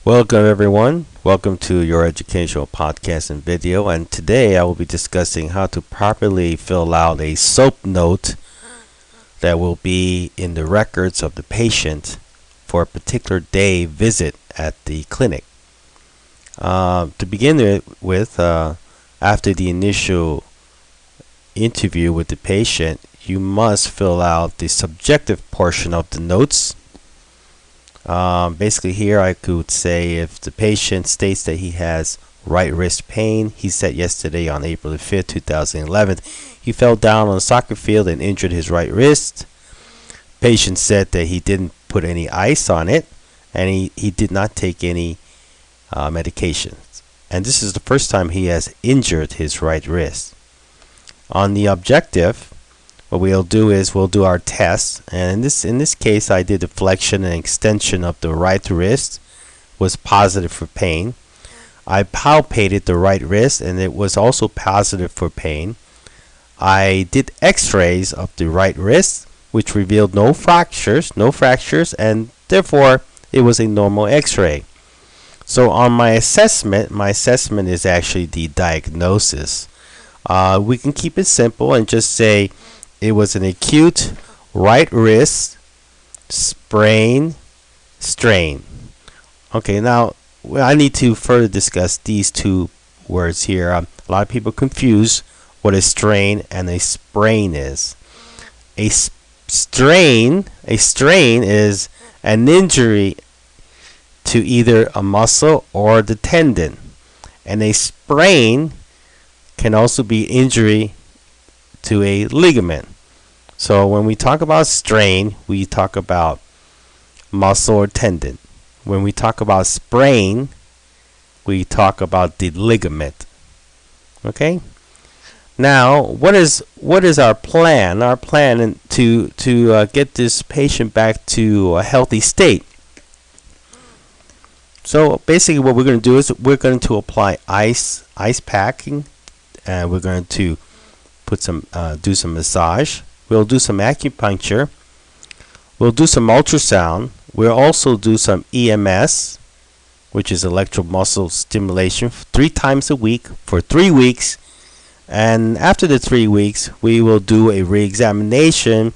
Welcome everyone. Welcome to your educational podcast and video. And today I will be discussing how to properly fill out a SOAP note that will be in the records of the patient for a particular day visit at the clinic. To begin with, after the initial interview with the patient, you must fill out the subjective portion of the notes. Basically here I could say if the patient states that he has right wrist pain, he said yesterday on April the 5th, 2011, he fell down on a soccer field and injured his right wrist. Patient said that he didn't put any ice on it and he did not take any medications. And this is the first time he has injured his right wrist. On the objective, what we'll do is we'll do our test, and in this case I did the flexion and extension of the right wrist, was positive for pain. I palpated the right wrist and it was also positive for pain. I did x-rays of the right wrist which revealed no fractures, and therefore it was a normal x-ray. So on my assessment is actually the diagnosis. We can keep it simple and just say it was an acute right wrist sprain strain. Okay, now I need to further discuss these two words here. A lot of people confuse what a strain and a sprain is. A strain is an injury to either a muscle or the tendon, and a sprain can also be injury to a ligament. So when we talk about strain, we talk about muscle or tendon. When we talk about sprain, we talk about the ligament. Okay? Now, what is our plan? Our plan to get this patient back to a healthy state. So basically what we're going to do is we're going to apply ice packing, and we're going to do some massage. We'll do some acupuncture. We'll do some ultrasound. We'll also do some EMS, which is electromuscle stimulation, 3 times a week for 3 weeks. And after the 3 weeks, we will do a re-examination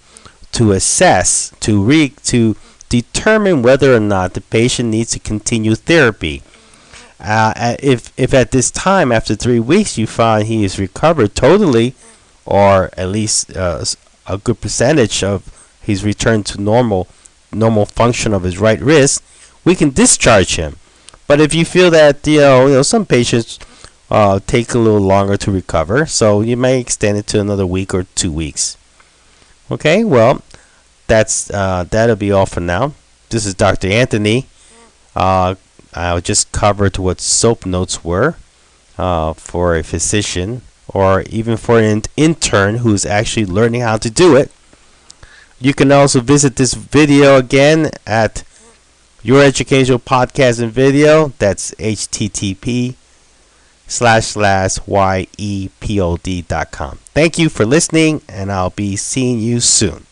to assess, to determine whether or not the patient needs to continue therapy. If at this time, after 3 weeks, you find he is recovered totally, or at least a good percentage of his return to normal function of his right wrist, we can discharge him. But if you feel that some patients take a little longer to recover, so you may extend it to another week or 2 weeks. Okay, well, that'll be all for now. This is Dr. Anthony. I just covered what SOAP notes were for a physician, or even for an intern who's actually learning how to do it. You can also visit this video again at Your Educational Podcast and Video. That's http://yepod.com. Thank you for listening, and I'll be seeing you soon.